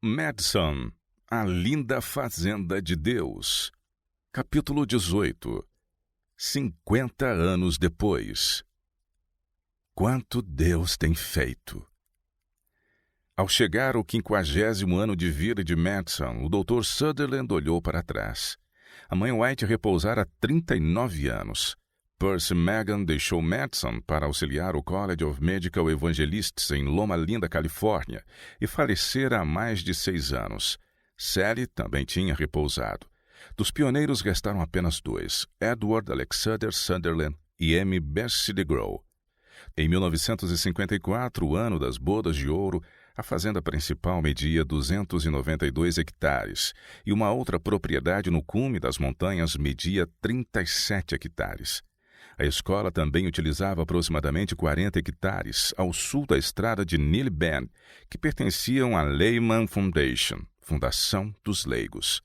Madison, a linda fazenda de Deus. Capítulo 18. 50 anos depois. Quanto Deus tem feito! Ao chegar ao 50º ano de vida de Madison, o Dr. Sutherland olhou para trás. A mãe White repousara 39 anos. Percy Magan deixou Madison para auxiliar o College of Medical Evangelists em Loma Linda, Califórnia, e falecera há mais de 6 anos. Sally também tinha repousado. Dos pioneiros restaram apenas 2, Edward Alexander Sutherland e M. Bessie DeGrow. Em 1954, o ano das bodas de ouro, a fazenda principal media 292 hectares e uma outra propriedade no cume das montanhas media 37 hectares. A escola também utilizava aproximadamente 40 hectares ao sul da estrada de Neely Bend, que pertenciam à Lehman Foundation, Fundação dos Leigos.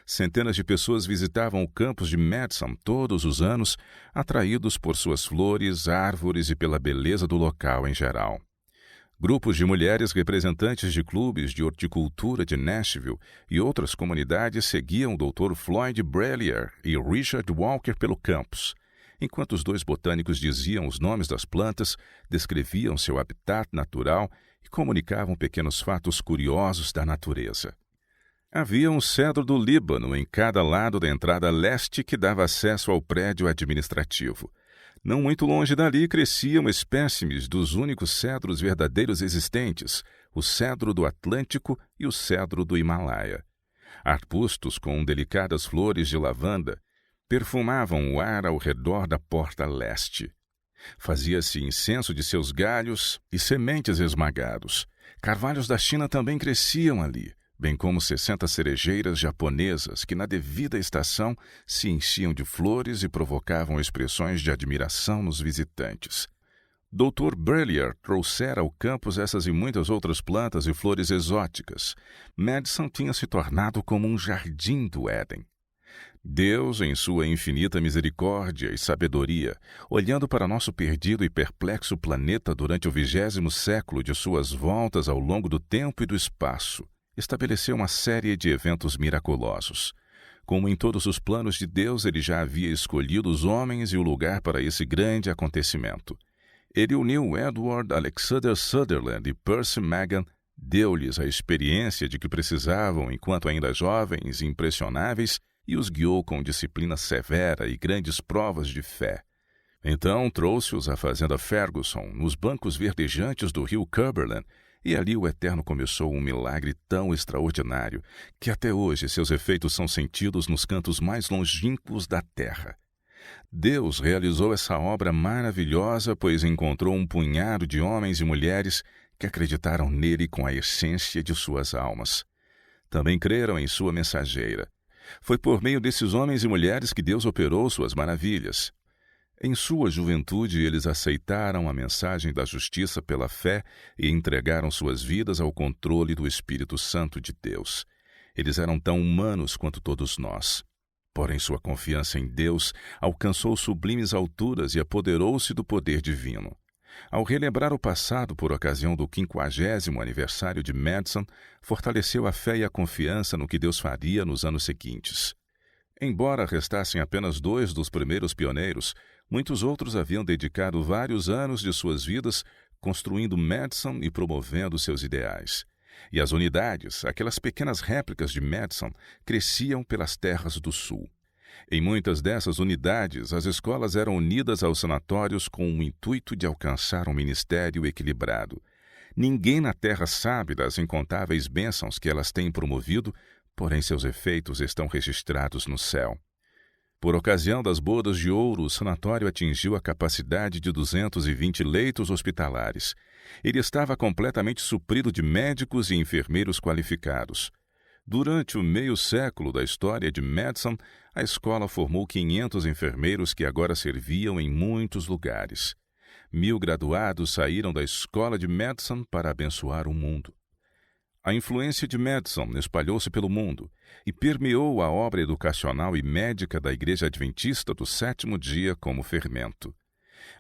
Centenas de pessoas visitavam o campus de Madison todos os anos, atraídos por suas flores, árvores e pela beleza do local em geral. Grupos de mulheres representantes de clubes de horticultura de Nashville e outras comunidades seguiam o Dr. Floyd Brellier e Richard Walker pelo campus, enquanto os 2 botânicos diziam os nomes das plantas, descreviam seu habitat natural e comunicavam pequenos fatos curiosos da natureza. Havia um cedro do Líbano em cada lado da entrada leste que dava acesso ao prédio administrativo. Não muito longe dali cresciam espécimes dos únicos cedros verdadeiros existentes, o cedro do Atlântico e o cedro do Himalaia. Arbustos com delicadas flores de lavanda perfumavam o ar ao redor da porta leste. Fazia-se incenso de seus galhos e sementes esmagados. Carvalhos da China também cresciam ali, bem como 60 cerejeiras japonesas que, na devida estação, se enchiam de flores e provocavam expressões de admiração nos visitantes. Dr. Brellier trouxera ao campus essas e muitas outras plantas e flores exóticas. Madison tinha se tornado como um jardim do Éden. Deus, em sua infinita misericórdia e sabedoria, olhando para nosso perdido e perplexo planeta durante o 20º século de suas voltas ao longo do tempo e do espaço, estabeleceu uma série de eventos miraculosos. Como em todos os planos de Deus, ele já havia escolhido os homens e o lugar para esse grande acontecimento. Ele uniu Edward Alexander Sutherland e Percy Magan, deu-lhes a experiência de que precisavam enquanto ainda jovens e impressionáveis, e os guiou com disciplina severa e grandes provas de fé. Então trouxe-os à fazenda Ferguson, nos bancos verdejantes do rio Cumberland, e ali o Eterno começou um milagre tão extraordinário que até hoje seus efeitos são sentidos nos cantos mais longínquos da terra. Deus realizou essa obra maravilhosa, pois encontrou um punhado de homens e mulheres que acreditaram nele com a essência de suas almas. Também creram em sua mensageira. Foi por meio desses homens e mulheres que Deus operou suas maravilhas. Em sua juventude, eles aceitaram a mensagem da justiça pela fé e entregaram suas vidas ao controle do Espírito Santo de Deus. Eles eram tão humanos quanto todos nós. Porém, sua confiança em Deus alcançou sublimes alturas e apoderou-se do poder divino. Ao relembrar o passado por ocasião do 50º aniversário de Madison, fortaleceu a fé e a confiança no que Deus faria nos anos seguintes. Embora restassem apenas 2 dos primeiros pioneiros, muitos outros haviam dedicado vários anos de suas vidas construindo Madison e promovendo seus ideais. E as unidades, aquelas pequenas réplicas de Madison, cresciam pelas terras do sul. Em muitas dessas unidades, as escolas eram unidas aos sanatórios com o intuito de alcançar um ministério equilibrado. Ninguém na terra sabe das incontáveis bênçãos que elas têm promovido, porém seus efeitos estão registrados no céu. Por ocasião das bodas de ouro, o sanatório atingiu a capacidade de 220 leitos hospitalares. Ele estava completamente suprido de médicos e enfermeiros qualificados. Durante o meio século da história de Madison, a escola formou 500 enfermeiros que agora serviam em muitos lugares. 1000 graduados saíram da escola de Madison para abençoar o mundo. A influência de Madison espalhou-se pelo mundo e permeou a obra educacional e médica da Igreja Adventista do Sétimo Dia como fermento.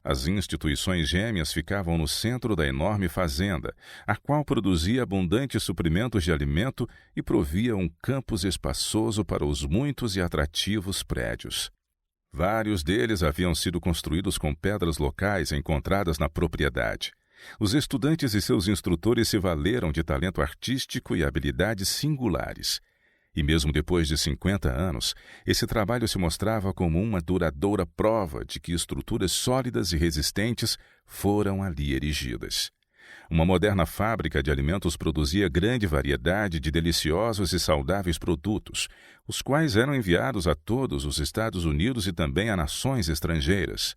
As instituições gêmeas ficavam no centro da enorme fazenda, a qual produzia abundantes suprimentos de alimento e provia um campus espaçoso para os muitos e atrativos prédios. Vários deles haviam sido construídos com pedras locais encontradas na propriedade. Os estudantes e seus instrutores se valeram de talento artístico e habilidades singulares. E mesmo depois de 50 anos, esse trabalho se mostrava como uma duradoura prova de que estruturas sólidas e resistentes foram ali erigidas. Uma moderna fábrica de alimentos produzia grande variedade de deliciosos e saudáveis produtos, os quais eram enviados a todos os Estados Unidos e também a nações estrangeiras.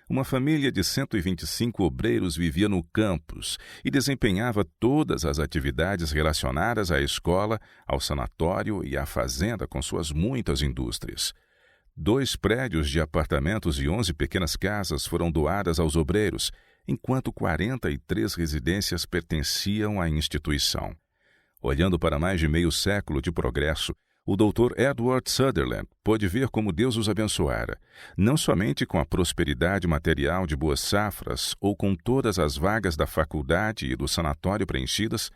Uma família de 125 obreiros vivia no campus e desempenhava todas as atividades relacionadas à escola, ao sanatório e à fazenda com suas muitas indústrias. 2 prédios de apartamentos e 11 pequenas casas foram doadas aos obreiros, enquanto 43 residências pertenciam à instituição. Olhando para mais de meio século de progresso, o Dr. Edward Sutherland pôde ver como Deus os abençoara, não somente com a prosperidade material de boas safras ou com todas as vagas da faculdade e do sanatório preenchidas,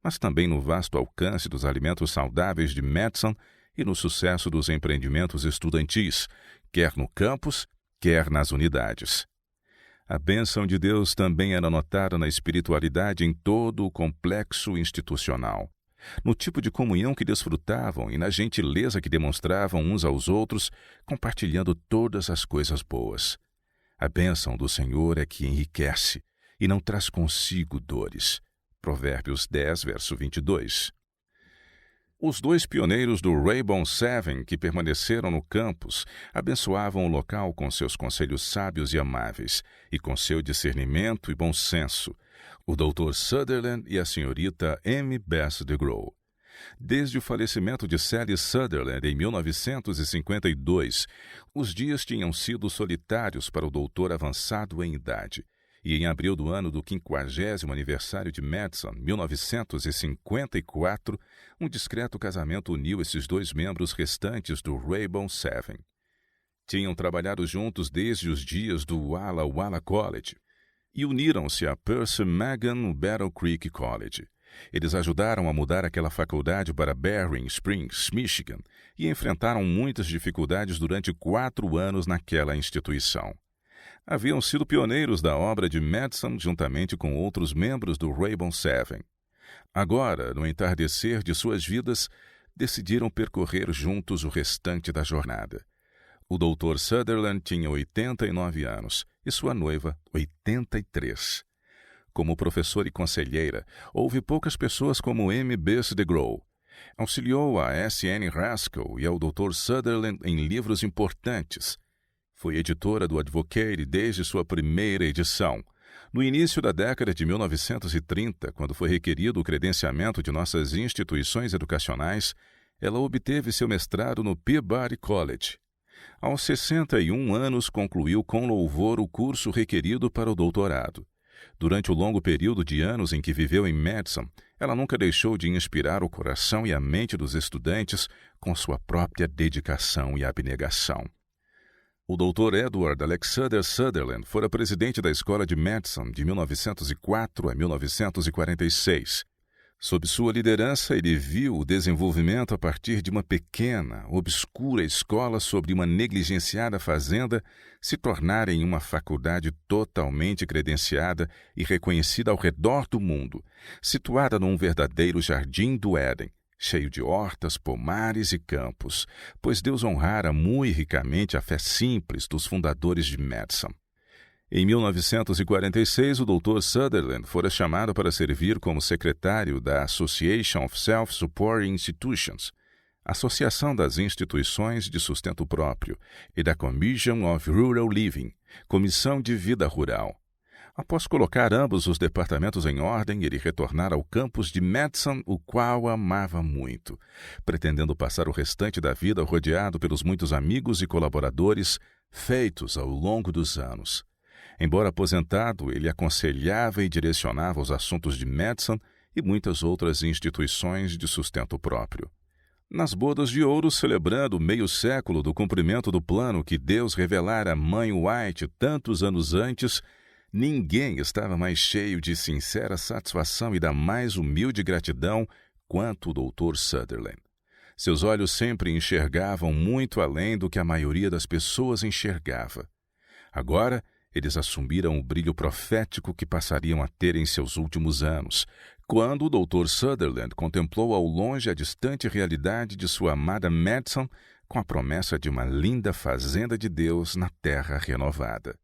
mas também no vasto alcance dos alimentos saudáveis de Madison e no sucesso dos empreendimentos estudantis, quer no campus, quer nas unidades. A bênção de Deus também era notada na espiritualidade em todo o complexo institucional, no tipo de comunhão que desfrutavam e na gentileza que demonstravam uns aos outros, compartilhando todas as coisas boas. A bênção do Senhor é que enriquece e não traz consigo dores. Provérbios 10, verso 22. Os 2 pioneiros do Rainbow Seven que permaneceram no campus abençoavam o local com seus conselhos sábios e amáveis e com seu discernimento e bom senso, o Dr. Sutherland e a senhorita M. Bess DeGraw. Desde o falecimento de Sally Sutherland em 1952, os dias tinham sido solitários para o doutor avançado em idade, e em abril do ano do 50º aniversário de Madison, 1954, um discreto casamento uniu esses 2 membros restantes do Rainbow Seven. Tinham trabalhado juntos desde os dias do Walla Walla College e uniram-se a Percy Magan Battle Creek College. Eles ajudaram a mudar aquela faculdade para Berrien Springs, Michigan, e enfrentaram muitas dificuldades durante 4 anos naquela instituição. Haviam sido pioneiros da obra de Madison juntamente com outros membros do Rainbow Seven. Agora, no entardecer de suas vidas, decidiram percorrer juntos o restante da jornada. O Dr. Sutherland tinha 89 anos e sua noiva 83. Como professora e conselheira, houve poucas pessoas como M. Bess DeGraw. Auxiliou a S.N. Haskell e ao Dr. Sutherland em livros importantes. Foi editora do Advocate desde sua primeira edição. No início da década de 1930, quando foi requerido o credenciamento de nossas instituições educacionais, ela obteve seu mestrado no Peabody College. Aos 61 anos, concluiu com louvor o curso requerido para o doutorado. Durante o longo período de anos em que viveu em Madison, ela nunca deixou de inspirar o coração e a mente dos estudantes com sua própria dedicação e abnegação. O Dr. Edward Alexander Sutherland fora presidente da Escola de Madison de 1904 a 1946. Sob sua liderança, ele viu o desenvolvimento a partir de uma pequena, obscura escola sobre uma negligenciada fazenda se tornar em uma faculdade totalmente credenciada e reconhecida ao redor do mundo, situada num verdadeiro jardim do Éden, cheio de hortas, pomares e campos, pois Deus honrara muito ricamente a fé simples dos fundadores de Madison. Em 1946, o Dr. Sutherland fora chamado para servir como secretário da Association of Self-Supporting Institutions, Associação das Instituições de Sustento Próprio, e da Commission of Rural Living, Comissão de Vida Rural. Após colocar ambos os departamentos em ordem, ele retornara ao campus de Madison, o qual amava muito, pretendendo passar o restante da vida rodeado pelos muitos amigos e colaboradores feitos ao longo dos anos. Embora aposentado, ele aconselhava e direcionava os assuntos de Madison e muitas outras instituições de sustento próprio. Nas bodas de ouro, celebrando meio século do cumprimento do plano que Deus revelara à mãe White tantos anos antes, ninguém estava mais cheio de sincera satisfação e da mais humilde gratidão quanto o Dr. Sutherland. Seus olhos sempre enxergavam muito além do que a maioria das pessoas enxergava. Agora, eles assumiram o brilho profético que passariam a ter em seus últimos anos, quando o Dr. Sutherland contemplou ao longe a distante realidade de sua amada Madison com a promessa de uma linda fazenda de Deus na terra renovada.